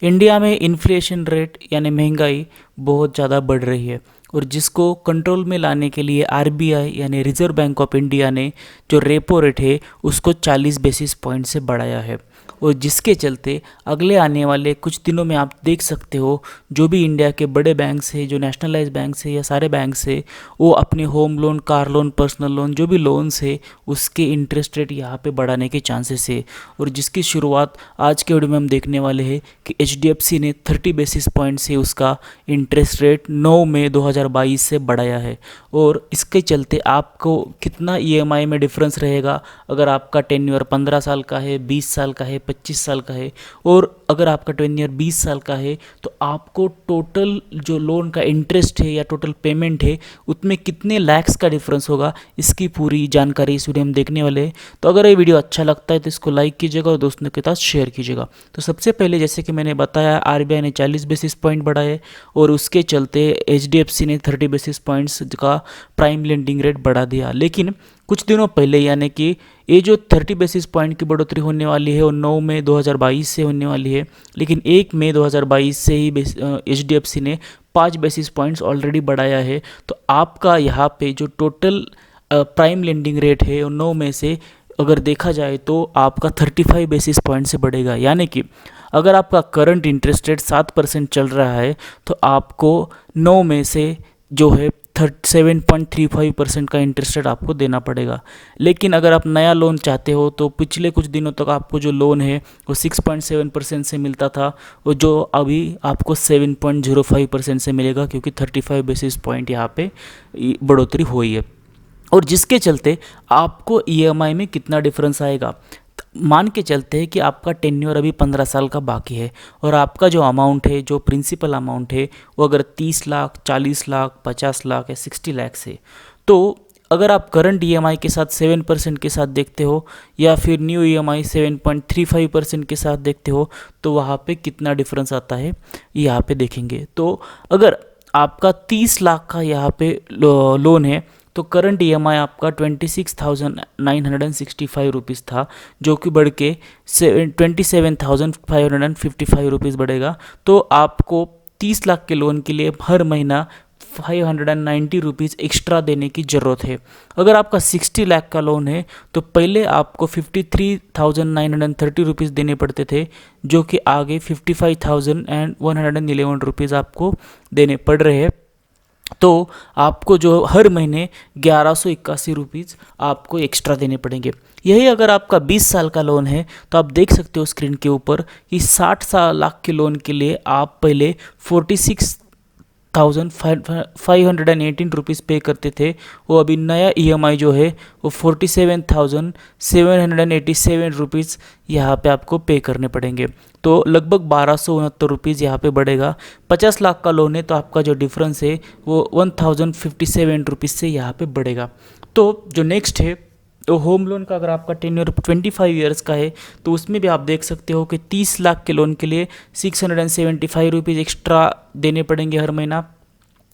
India में inflation rate यानी महंगाई बहुत ज़्यादा बढ़ रही है और जिसको कंट्रोल में लाने के लिए आरबीआई यानी रिजर्व बैंक ऑफ इंडिया ने जो रेपो रेट है उसको 40 बेसिस पॉइंट से बढ़ाया है। और जिसके चलते अगले आने वाले कुछ दिनों में आप देख सकते हो जो भी इंडिया के बड़े बैंक्स है, जो नेशनलाइज बैंक्स है या सारे बैंक्स है, वो अपने home loan, car loan, personal loan जो भी लोन्स है उसके इंटरेस्ट रेट यहाँ पे बढ़ाने के चांसेस है। और जिसकी शुरुआत आज के वीडियो में हम देखने वाले हैं कि एचडीएफसी ने 30 बेसिस पॉइंट से उसका इंटरेस्ट रेट 9 मई 2022 से बढ़ाया है। और इसके चलते आपको कितना ईएमआई में डिफरेंस रहेगा, अगर आपका टेन्योर 15 साल का है, 20 साल का है, 25 साल का है, और अगर आपका टेन्योर 20 साल का है तो आपको टोटल जो लोन का इंटरेस्ट है या टोटल पेमेंट है उसमें कितने लैक्स का डिफरेंस होगा, इसकी पूरी जानकारी इस वीडियो में देखने वाले हैं। तो अगर ये वीडियो अच्छा लगता है तो इसको लाइक कीजिएगा और दोस्तों के साथ शेयर कीजिएगा। तो सबसे पहले जैसे कि मैंने बताया, आरबीआई ने 40 बेसिस पॉइंट बढ़ाए और उसके चलते एचडीएफसी ने 30 बेसिस पॉइंट्स का प्राइम लेंडिंग रेट बढ़ा दिया। लेकिन कुछ दिनों पहले यानी कि ये जो 30 बेसिस पॉइंट की बढ़ोतरी होने वाली है वो 9 मई 2022 से होने वाली है, लेकिन 1 मई 2022 से ही एचडीएफसी ने 5 बेसिस पॉइंट्स ऑलरेडी बढ़ाया है। तो आपका यहाँ पे जो टोटल प्राइम लेंडिंग रेट है वो 9 मई से अगर देखा जाए तो आपका 35 बेसिस पॉइंट से बढ़ेगा। यानी कि अगर आपका करंट इंटरेस्ट रेट 7% चल रहा है तो आपको 9 मई से जो है 7.35% का इंटरेस्ट रेट आपको देना पड़ेगा। लेकिन अगर आप नया लोन चाहते हो तो पिछले कुछ दिनों तक आपको जो लोन है वो 6.7% से मिलता था और जो अभी आपको 7.05% से मिलेगा, क्योंकि 35 बेसिस पॉइंट यहाँ पे बढ़ोतरी हुई है। और जिसके चलते आपको ईएमआई में कितना डिफरेंस आएगा, मान के चलते हैं कि आपका टेन्योर अभी 15 साल का बाकी है और आपका जो अमाउंट है, जो प्रिंसिपल अमाउंट है वो अगर 30 लाख, 40 लाख, 50 लाख या 60 लाख है, तो अगर आप करंट ईएमआई के साथ 7% के साथ देखते हो या फिर न्यू ईएमआई 7.35% के साथ देखते हो तो वहाँ पे कितना डिफरेंस आता है यहाँ पे देखेंगे। तो अगर आपका 30 लाख का यहाँ पे लोन है तो करंट ईएमआई आपका 26,965 रुपीज़ था, जो कि बढ़ के 27,555 रुपीज़ बढ़ेगा। तो आपको 30 लाख के लोन के लिए हर महीना 590 रुपीज़ एक्स्ट्रा देने की ज़रूरत है। अगर आपका 60 लाख का लोन है तो पहले आपको 53,930 रुपीज़ देने पड़ते थे, जो कि आगे 55,111 रुपीज़ आपको देने पड़ रहे हैं। तो आपको जो हर महीने 1181 रुपीज़ आपको एक्स्ट्रा देने पड़ेंगे। यही अगर आपका 20 साल का लोन है तो आप देख सकते हो स्क्रीन के ऊपर कि 60 लाख के लोन के लिए आप पहले 46,518 रुपीज़ पे करते थे, वो अभी नया ईएमआई जो है वो 47,787 रुपीज़ यहाँ पे आपको पे करने पड़ेंगे। तो लगभग 1269 रुपीज़ यहाँ पे बढ़ेगा। 50 लाख का लोन है तो आपका जो डिफरेंस है वो 1057 रुपीज़ से यहाँ पे बढ़ेगा। तो जो नेक्स्ट है तो होम लोन का, अगर आपका टेन्योर 25 ईयर्स का है तो उसमें भी आप देख सकते हो कि 30 लाख के लोन के लिए 675 रुपीज़ एक्स्ट्रा देने पड़ेंगे हर महीना।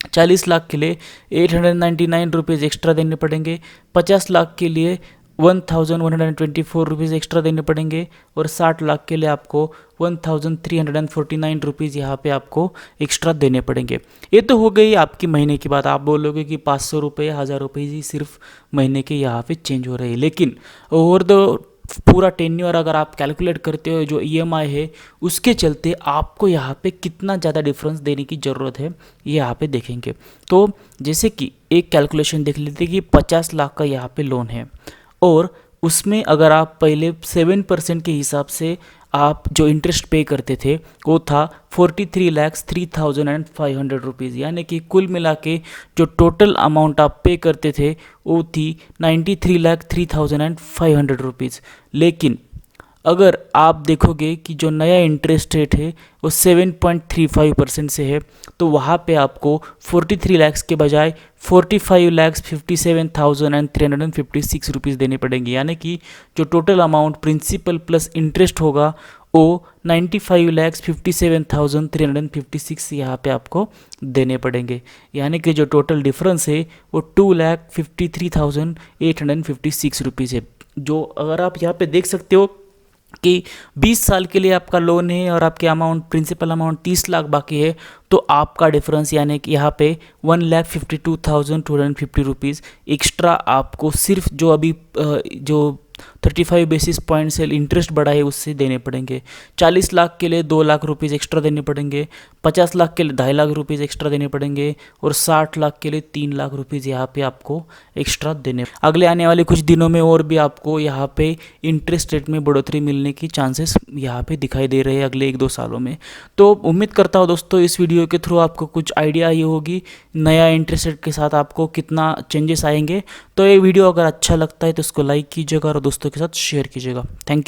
40 लाख के लिए 899 रुपीज़ एक्स्ट्रा देने पड़ेंगे। 50 लाख के लिए 1124 रुपीज़ एक्स्ट्रा देने पड़ेंगे और 60 लाख के लिए आपको 1349 रुपीज़ यहाँ पे आपको एक्स्ट्रा देने पड़ेंगे। ये तो हो गई आपकी महीने की बात। आप बोलोगे कि 500 रुपये, 1000 रुपये ही सिर्फ महीने के यहाँ पे चेंज हो रहे हैं, लेकिन ओवर द पूरा टेन्योर अगर आप कैलकुलेट करते हो जो ईएमआई है उसके चलते आपको यहाँ पे कितना ज़्यादा डिफरेंस देने की ज़रूरत है ये यहाँ पे देखेंगे। तो जैसे कि एक कैलकुलेशन देख लेते हैं कि 50 लाख का यहाँ पे लोन है और उसमें अगर आप पहले 7% के हिसाब से आप जो इंटरेस्ट पे करते थे वो था 43,03,500 रुपीज़, यानी कि कुल मिला के जो टोटल अमाउंट आप पे करते थे वो थी 93,03,500 रुपीज़। लेकिन अगर आप देखोगे कि जो नया इंटरेस्ट रेट है वो 7.35% से है तो वहाँ पे आपको 43 लाख के बजाय 45,57,356 रुपीज़ देने पड़ेंगे। यानी कि जो total amount principal plus interest होगा वो 95,57,356 यहाँ पे आपको देने पड़ेंगे। यानी कि जो टोटल डिफरेंस है वो 2,53,856 रुपीज़ है। जो अगर आप यहाँ पे देख सकते हो कि 20 साल के लिए आपका लोन है और आपके अमाउंट प्रिंसिपल अमाउंट 30 लाख बाकी है, तो आपका डिफरेंस यानी कि यहाँ पे 1,52,250 रुपीज़ एक्स्ट्रा आपको सिर्फ जो अभी जो 35 बेसिस पॉइंट से इंटरेस्ट बढ़ा है उससे देने पड़ेंगे। 40 लाख के लिए 2 लाख रुपीज़ एक्स्ट्रा देने पड़ेंगे, 50 लाख के लिए 2.5 लाख रुपीज़ एक्स्ट्रा देने पड़ेंगे और 60 लाख के लिए 3 लाख रुपीज़ यहाँ पे आपको एक्स्ट्रा देने। अगले आने वाले कुछ दिनों में और भी आपको यहाँ पे इंटरेस्ट रेट में बढ़ोतरी मिलने की चांसेस यहाँ पे दिखाई दे रहे हैं अगले 1-2 सालों में। तो उम्मीद करता हूँ दोस्तों इस वीडियो के थ्रू आपको कुछ आइडिया आई होगी नया इंटरेस्ट रेट के साथ आपको कितना चेंजेस आएंगे। तो ये वीडियो अगर अच्छा लगता है तो इसको लाइक कीजिएगा और दोस्तों के साथ शेयर कीजिएगा। Thank you.